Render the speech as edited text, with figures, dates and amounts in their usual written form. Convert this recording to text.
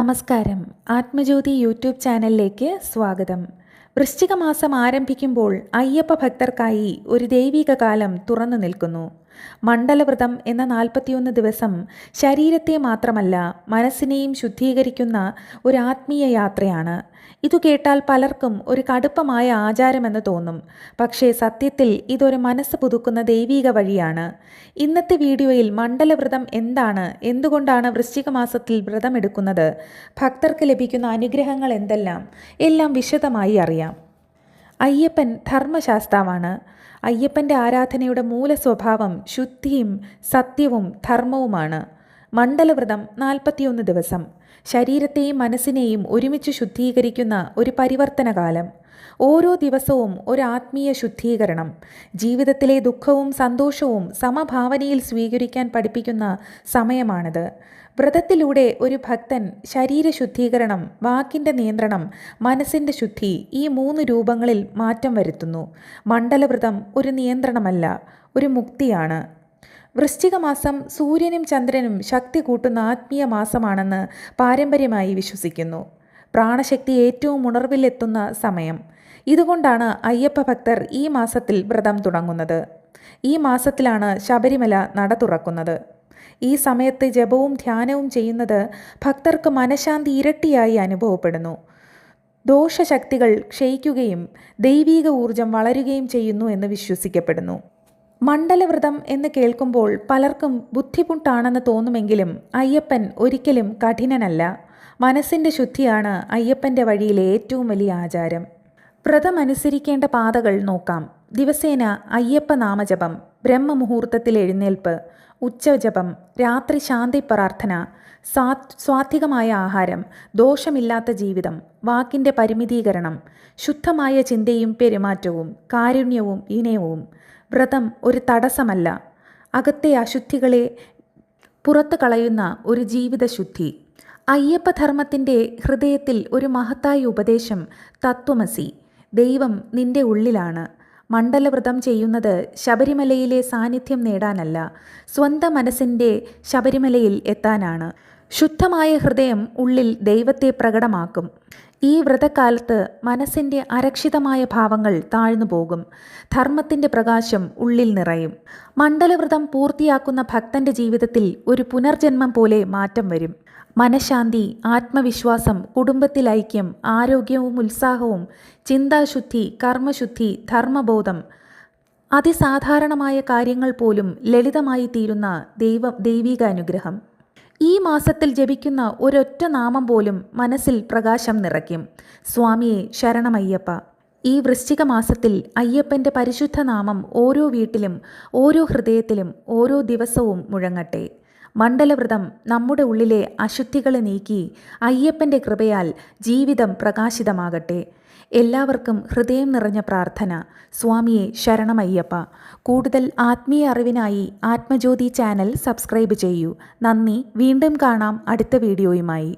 നമസ്കാരം. ആത്മജ്യോതി യൂട്യൂബ് ചാനലിലേക്ക് സ്വാഗതം. വൃശ്ചിക മാസം ആരംഭിക്കുമ്പോൾ അയ്യപ്പ ഭക്തർക്കായി ഒരു ദൈവിക കാലം തുറന്നു നിൽക്കുന്നു. മണ്ഡലവ്രതം എന്ന 41 ദിവസം ശരീരത്തെ മാത്രമല്ല മനസ്സിനെയും ശുദ്ധീകരിക്കുന്ന ഒരു ആത്മീയ യാത്രയാണ്. ഇതു കേട്ടാൽ പലർക്കും ഒരു കടുപ്പമായ ആചാരമെന്ന് തോന്നും. പക്ഷേ സത്യത്തിൽ ഇതൊരു മനസ്സ് പുതുക്കുന്ന ദൈവിക വഴിയാണ്. ഇന്നത്തെ വീഡിയോയിൽ മണ്ഡലവ്രതം എന്താണ്, എന്തുകൊണ്ടാണ് വൃശ്ചിക മാസത്തിൽ വ്രതമെടുക്കുന്നത്, ഭക്തർക്ക് ലഭിക്കുന്ന അനുഗ്രഹങ്ങൾ എന്തെല്ലാം, എല്ലാം വിശദമായി അറിയാം. അയ്യപ്പൻ ധർമ്മശാസ്താവാണ്. അയ്യപ്പൻ്റെ ആരാധനയുടെ മൂല സ്വഭാവം ശുദ്ധിയും സത്യവും ധർമ്മവുമാണ്. മണ്ഡലവ്രതം 41 ദിവസം ശരീരത്തെയും മനസ്സിനെയും ഒരുമിച്ച് ശുദ്ധീകരിക്കുന്ന ഒരു പരിവർത്തനകാലം. ഓരോ ദിവസവും ഒരു ആത്മീയ ശുദ്ധീകരണം. ജീവിതത്തിലെ ദുഃഖവും സന്തോഷവും സമഭാവനയിൽ സ്വീകരിക്കാൻ പഠിപ്പിക്കുന്ന സമയമാണിത്. വ്രതത്തിലൂടെ ഒരു ഭക്തൻ ശരീരശുദ്ധീകരണം, വാക്കിൻ്റെ നിയന്ത്രണം, മനസ്സിൻ്റെ ശുദ്ധി, ഈ 3 രൂപങ്ങളിൽ മാറ്റം വരുത്തുന്നു. മണ്ഡലവ്രതം ഒരു നിയന്ത്രണമല്ല, ഒരു മുക്തിയാണ്. വൃശ്ചിക മാസം സൂര്യനും ചന്ദ്രനും ശക്തി കൂട്ടുന്ന ആത്മീയ മാസമാണെന്ന് പാരമ്പര്യമായി വിശ്വസിക്കുന്നു. പ്രാണശക്തി ഏറ്റവും ഉണർവിലെത്തുന്ന സമയം. ഇതുകൊണ്ടാണ് അയ്യപ്പ ഭക്തർ ഈ മാസത്തിൽ വ്രതം തുടങ്ങുന്നത്. ഈ മാസത്തിലാണ് ശബരിമല നട തുറക്കുന്നത്. ഈ സമയത്ത് ജപവും ധ്യാനവും ചെയ്യുന്നത് ഭക്തർക്ക് മനഃശാന്തി ഇരട്ടിയായി അനുഭവപ്പെടുന്നു. ദോഷശക്തികൾ ക്ഷയിക്കുകയും ദൈവീക ഊർജം വളരുകയും ചെയ്യുന്നു എന്ന് വിശ്വസിക്കപ്പെടുന്നു. മണ്ഡലവ്രതം എന്ന് കേൾക്കുമ്പോൾ പലർക്കും ബുദ്ധിമുട്ടാണെന്ന് തോന്നുമെങ്കിലും അയ്യപ്പൻ ഒരിക്കലും കഠിനനല്ല. മനസ്സിൻ്റെ ശുദ്ധിയാണ് അയ്യപ്പൻ്റെ വഴിയിലെ ഏറ്റവും വലിയ ആചാരം. വ്രതമനുസരിക്കേണ്ട പാതകൾ നോക്കാം. ദിവസേന അയ്യപ്പ നാമജപം, ബ്രഹ്മമുഹൂർത്തത്തിൽ എഴുന്നേൽപ്പ്, ഉച്ചജപം, രാത്രി ശാന്തി പ്രാർത്ഥന, സ്വാത്വികമായ ആഹാരം, ദോഷമില്ലാത്ത ജീവിതം, വാക്കിൻ്റെ പരിമിതീകരണം, ശുദ്ധമായ ചിന്തയും പെരുമാറ്റവും, കാരുണ്യവും വിനയവും. വ്രതം ഒരു തടസ്സമല്ല, അകത്തെ അശുദ്ധികളെ പുറത്തു കളയുന്ന ഒരു ജീവിതശുദ്ധി. അയ്യപ്പധർമ്മത്തിൻ്റെ ഹൃദയത്തിൽ ഒരു മഹത്തായ ഉപദേശം തത്വമസി. ദൈവം നിന്റെ ഉള്ളിലാണ്. മണ്ഡലവ്രതം ചെയ്യുന്നത് ശബരിമലയിലെ സാന്നിധ്യം നേടാനല്ല, സ്വന്തം മനസ്സിൻ്റെ ശബരിമലയിൽ എത്താനാണ്. ശുദ്ധമായ ഹൃദയം ഉള്ളിൽ ദൈവത്തെ പ്രകടമാക്കും. ഈ വ്രതകാലത്ത് മനസ്സിൻ്റെ അരക്ഷിതമായ ഭാവങ്ങൾ താഴ്ന്നു പോകും. ധർമ്മത്തിൻ്റെ പ്രകാശം ഉള്ളിൽ നിറയും. മണ്ഡലവ്രതം പൂർത്തിയാക്കുന്ന ഭക്തൻ്റെ ജീവിതത്തിൽ ഒരു പുനർജന്മം പോലെ മാറ്റം വരും. മനഃശാന്തി, ആത്മവിശ്വാസം, കുടുംബത്തിൽ ഐക്യം, ആരോഗ്യവും ഉത്സാഹവും, ചിന്താശുദ്ധി, കർമ്മശുദ്ധി, ധർമ്മബോധം. അതിസാധാരണമായ കാര്യങ്ങൾ പോലും ലളിതമായി തീരുന്ന ദൈവിക അനുഗ്രഹം. ഈ മാസത്തിൽ ജപിക്കുന്ന ഒരൊറ്റ നാമം പോലും മനസ്സിൽ പ്രകാശം നിറയ്ക്കും. സ്വാമിയെ ശരണമയ്യപ്പ. ഈ വൃശ്ചിക മാസത്തിൽ അയ്യപ്പൻ്റെ പരിശുദ്ധ നാമം ഓരോ വീട്ടിലും, ഓരോ ഹൃദയത്തിലും, ഓരോ ദിവസവും മുഴങ്ങട്ടെ. മണ്ഡലവ്രതം നമ്മുടെ ഉള്ളിലെ അശുദ്ധികളെ നീക്കി അയ്യപ്പൻ്റെ കൃപയാൽ ജീവിതം പ്രകാശിതമാകട്ടെ. എല്ലാവർക്കും ഹൃദയം നിറഞ്ഞ പ്രാർത്ഥന. സ്വാമിയെ ശരണമയ്യപ്പ. കൂടുതൽ ആത്മീയ അറിവിനായി ആത്മജ്യോതി ചാനൽ സബ്സ്ക്രൈബ് ചെയ്യൂ. നന്ദി. വീണ്ടും കാണാം അടുത്ത വീഡിയോയുമായി.